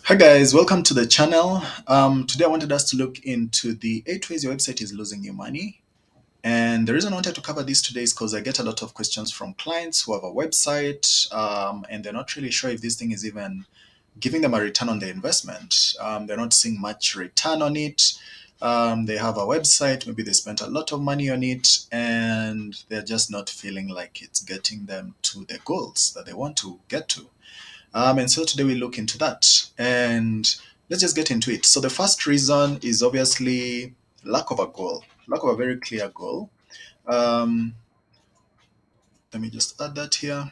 Hi guys, welcome to the channel. Today I wanted us to look into the 8 ways your website is losing you money. And the reason I wanted to cover this today is because I get a lot of questions from clients who have a website and they're not really sure if this thing is even giving them a return on their investment. They're not seeing much return on it. They have a website, maybe they spent a lot of money on it, and they're just not feeling like it's getting them to the goals that they want to get to. And so today we look into that and let's just get into it. So the first reason is obviously lack of a goal, lack of a very clear goal. Um, Let me just add that here.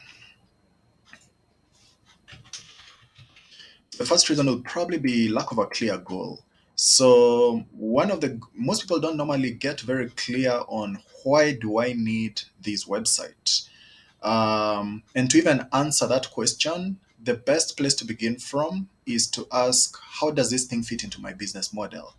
The first reason would probably be lack of a clear goal. So one of the most people don't normally get very clear on why do I need this website. And to even answer that question, the best place to begin from is to ask, how does this thing fit into my business model?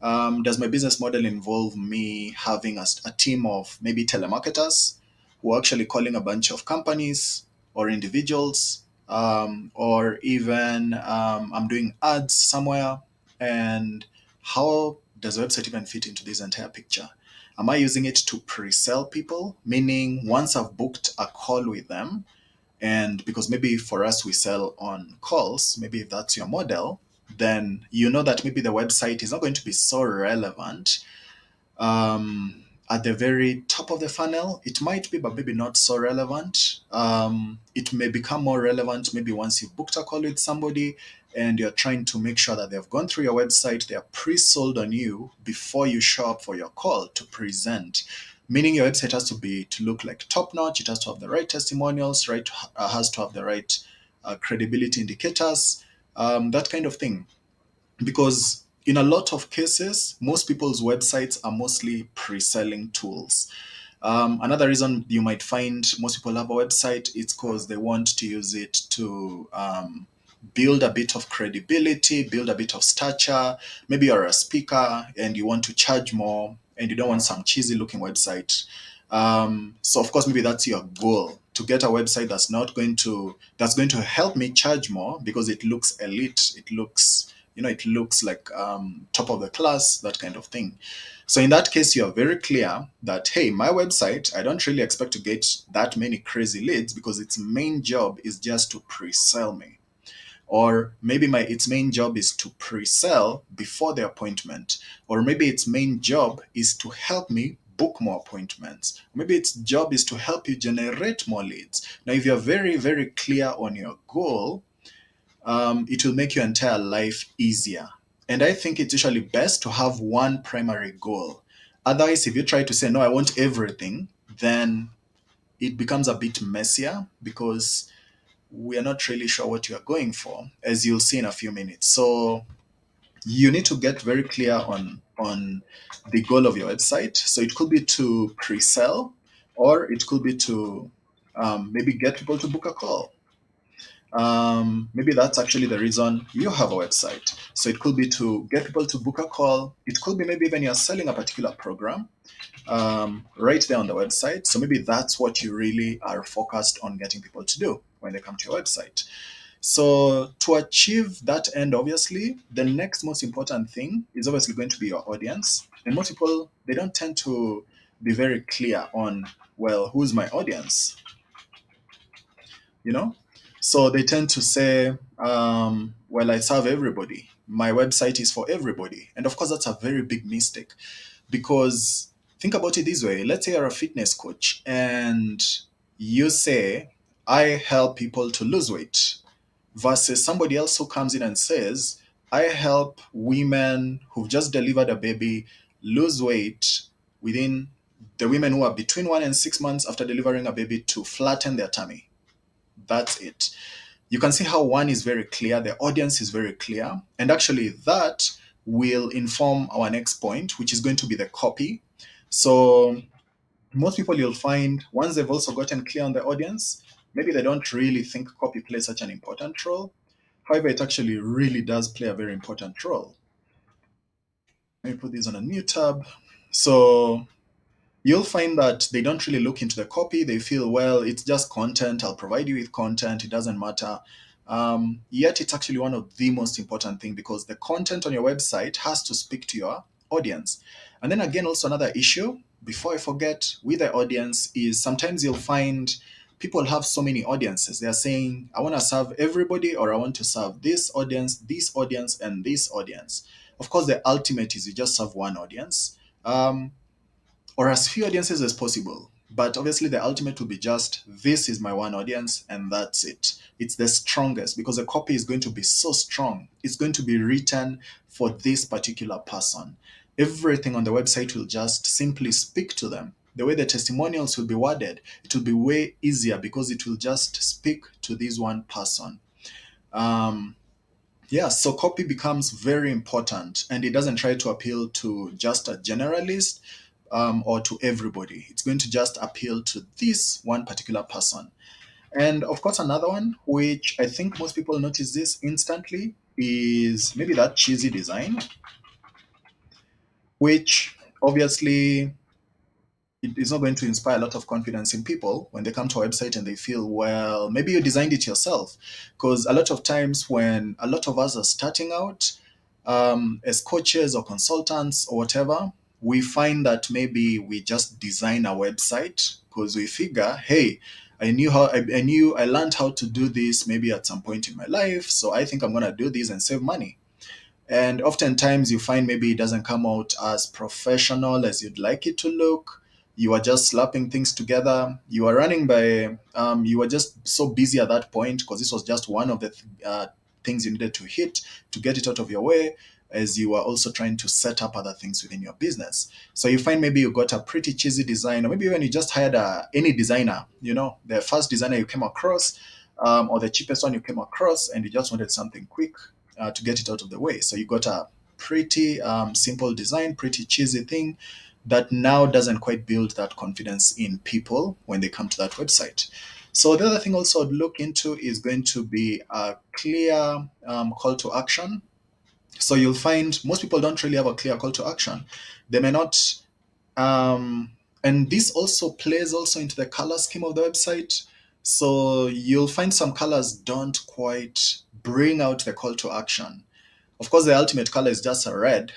Does my business model involve me having a team of maybe telemarketers who are actually calling a bunch of companies or individuals, or even I'm doing ads somewhere? And how does the website even fit into this entire picture? Am I using it to pre sell people? Meaning, once I've booked a call with them, and because maybe for us we sell on calls, maybe if that's your model, then you know that maybe the website is not going to be so relevant at the very top of the funnel. It might be, but maybe not so relevant. It may become more relevant maybe once you've booked a call with somebody and you're trying to make sure that they've gone through your website, they're pre-sold on you before you show up for your call to present. Meaning your website has to be to look like top notch. It has to have the right testimonials, right? Has to have the right credibility indicators, that kind of thing, because in a lot of cases, most people's websites are mostly pre-selling tools. Another reason you might find most people have a website is because they want to use it to build a bit of credibility, build a bit of stature. Maybe you're a speaker and you want to charge more and you don't want some cheesy looking website. So of course, maybe that's your goal, to get a website that's going to help me charge more because it looks elite. It looks like top of the class, that kind of thing. So in that case, you're very clear that, hey, my website, I don't really expect to get that many crazy leads because its main job is just to pre-sell me. Or maybe my its main job is to pre-sell before the appointment. Or maybe its main job is to help me book more appointments. Maybe its job is to help you generate more leads. Now, if you're very, very clear on your goal, it will make your entire life easier. And I think it's usually best to have one primary goal. Otherwise, if you try to say, no, I want everything, then it becomes a bit messier because we are not really sure what you are going for, as you'll see in a few minutes. So you need to get very clear on the goal of your website. So it could be to pre-sell, or it could be to maybe get people to book a call. Maybe that's actually the reason you have a website. So it could be to get people to book a call. It could be maybe even you're selling a particular program right there on the website. So maybe that's what you really are focused on getting people to do when they come to your website. So to achieve that end, obviously, the next most important thing is obviously going to be your audience. And most people, they don't tend to be very clear on, well, who's my audience? you know so they tend to say, well, I serve everybody, my website is for everybody. And of course that's a very big mistake, because think about it this way. Let's say you're a fitness coach and you say, I help people to lose weight, versus somebody else who comes in and says, I help women who've just delivered a baby lose weight within, the women who are between 1 and 6 months after delivering a baby, to flatten their tummy. That's it. You can see how one is very clear, the audience is very clear, and actually that will inform our next point, which is going to be the copy. So most people, you'll find, once they've also gotten clear on the audience, maybe they don't really think copy plays such an important role. However, it actually really does play a very important role. Let me put this on a new tab. So you'll find that they don't really look into the copy. They feel, well, it's just content. I'll provide you with content. It doesn't matter. Yet it's actually one of the most important thing because the content on your website has to speak to your audience. And then again, also another issue, before I forget, with the audience is sometimes you'll find people have so many audiences. They're saying, I want to serve everybody, or I want to serve this audience, and this audience. Of course, the ultimate is you just serve one audience. Or as few audiences as possible. But obviously, the ultimate will be just this is my one audience, and that's it. It's the strongest because the copy is going to be so strong. It's going to be written for this particular person. Everything on the website will just simply speak to them. The way the testimonials will be worded, it will be way easier because it will just speak to this one person. Um, yeah, so copy becomes very important and it doesn't try to appeal to just a generalist or to everybody. It's going to just appeal to this one particular person. And of course, another one, which I think most people notice this instantly, is maybe that cheesy design, which obviously it is not going to inspire a lot of confidence in people when they come to a website and they feel, well, maybe you designed it yourself. Because a lot of times when a lot of us are starting out as coaches or consultants or whatever, we find that maybe we just design a website because we figure, hey, I learned how to do this maybe at some point in my life. So I think I'm going to do this and save money. And oftentimes you find maybe it doesn't come out as professional as you'd like it to look. You are just slapping things together. You are running by, you were just so busy at that point because this was just one of the things you needed to hit to get it out of your way, as you are also trying to set up other things within your business. So you find maybe you got a pretty cheesy design, or maybe when you just hired any designer, the first designer you came across, or the cheapest one you came across, and you just wanted something quick to get it out of the way. So you got a pretty simple design, pretty cheesy thing that now doesn't quite build that confidence in people when they come to that website. So the other thing also I'd look into is going to be a clear call to action. So you'll find most people don't really have a clear call to action. They may not, and this also plays also into the color scheme of the website. So you'll find some colors don't quite bring out the call to action. Of course, the ultimate color is just a red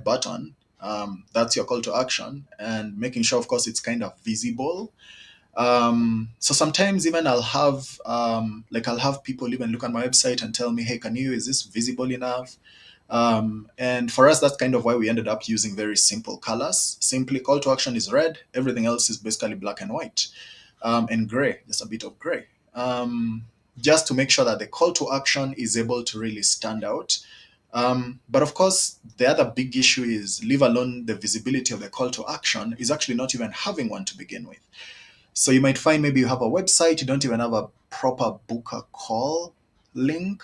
button. That's your call to action, and making sure, of course, it's kind of visible. So sometimes even I'll have people even look at my website and tell me, hey, is this visible enough? And for us, that's kind of why we ended up using very simple colors. Simply, call to action is red. Everything else is basically black and white, and gray, just a bit of gray. Just to make sure that the call to action is able to really stand out. But of course, the other big issue is, leave alone the visibility of the call to action, is actually not even having one to begin with. So you might find maybe you have a website, you don't even have a proper book a call link.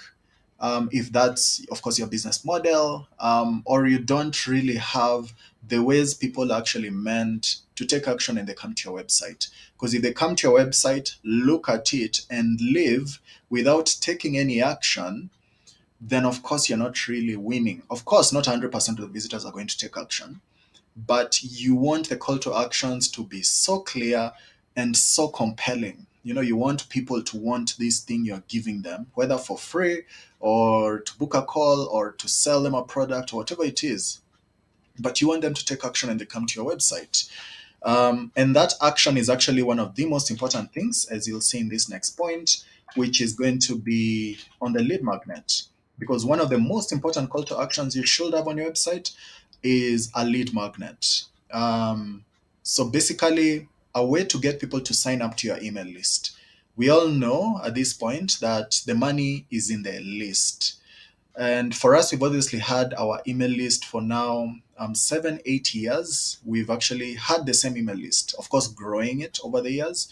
If that's, of course, your business model, or you don't really have the ways people are actually meant to take action and they come to your website. Because if they come to your website, look at it, and leave without taking any action, then of course you're not really winning. Of course, not 100% of the visitors are going to take action, but you want the call to actions to be so clear and so compelling. You want people to want this thing you're giving them, whether for free or to book a call or to sell them a product or whatever it is. But you want them to take action and they come to your website. And that action is actually one of the most important things, as you'll see in this next point, which is going to be on the lead magnet. Because one of the most important call to actions you should have on your website is a lead magnet. So basically, a way to get people to sign up to your email list. We all know at this point that the money is in the list. And for us, we've obviously had our email list for now 7, 8 years. We've actually had the same email list, of course, growing it over the years.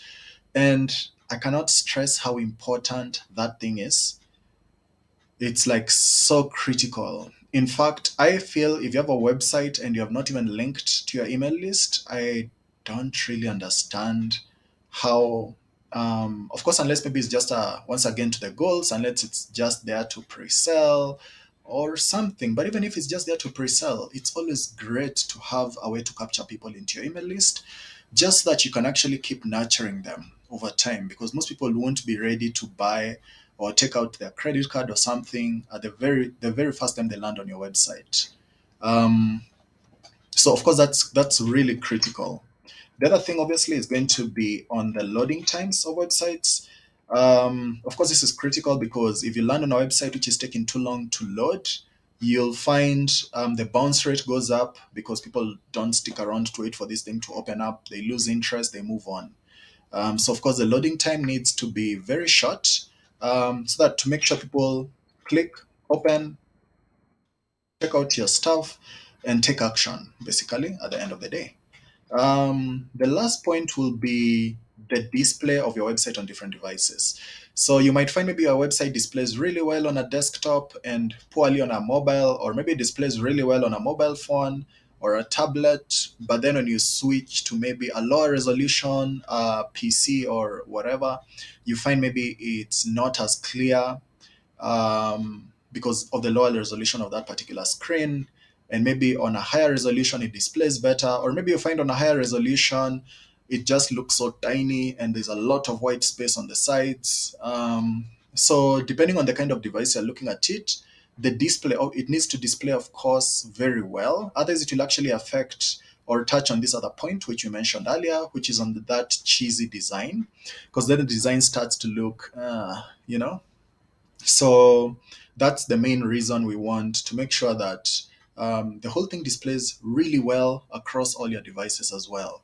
And I cannot stress how important that thing is. It's like so critical. In fact, I feel if you have a website and you have not even linked to your email list, I don't really understand how. Of course, unless maybe it's just once again to the goals, unless it's just there to pre-sell or something. But even if it's just there to pre-sell, it's always great to have a way to capture people into your email list, just so that you can actually keep nurturing them over time. Because most people won't be ready to buy or take out their credit card or something at the very first time they land on your website. Um, so of course that's really critical. The other thing, obviously, is going to be on the loading times of websites. Of course, this is critical because if you land on a website which is taking too long to load, you'll find the bounce rate goes up because people don't stick around to wait for this thing to open up. They lose interest, they move on. So, of course, the loading time needs to be very short so that to make sure people click, open, check out your stuff, and take action, basically, at the end of the day. The last point will be the display of your website on different devices. So you might find maybe your website displays really well on a desktop and poorly on a mobile, or maybe it displays really well on a mobile phone or a tablet. But then when you switch to maybe a lower resolution PC or whatever, you find maybe it's not as clear because of the lower resolution of that particular screen. And maybe on a higher resolution, it displays better. Or maybe you find on a higher resolution, it just looks so tiny and there's a lot of white space on the sides. So depending on the kind of device you're looking at it, the display, it needs to display, of course, very well. Otherwise, it will actually affect or touch on this other point, which you mentioned earlier, which is on that cheesy design, because then the design starts to look, so that's the main reason we want to make sure that the whole thing displays really well across all your devices as well.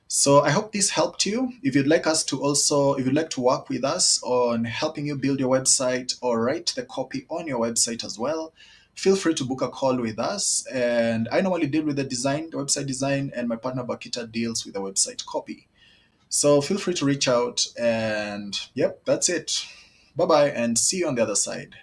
So I hope this helped you. If you'd like to work with us on helping you build your website or write the copy on your website as well, feel free to book a call with us. And I normally deal with the website design, and my partner Bakita deals with the website copy. So feel free to reach out. And yep, that's it. Bye bye, and see you on the other side.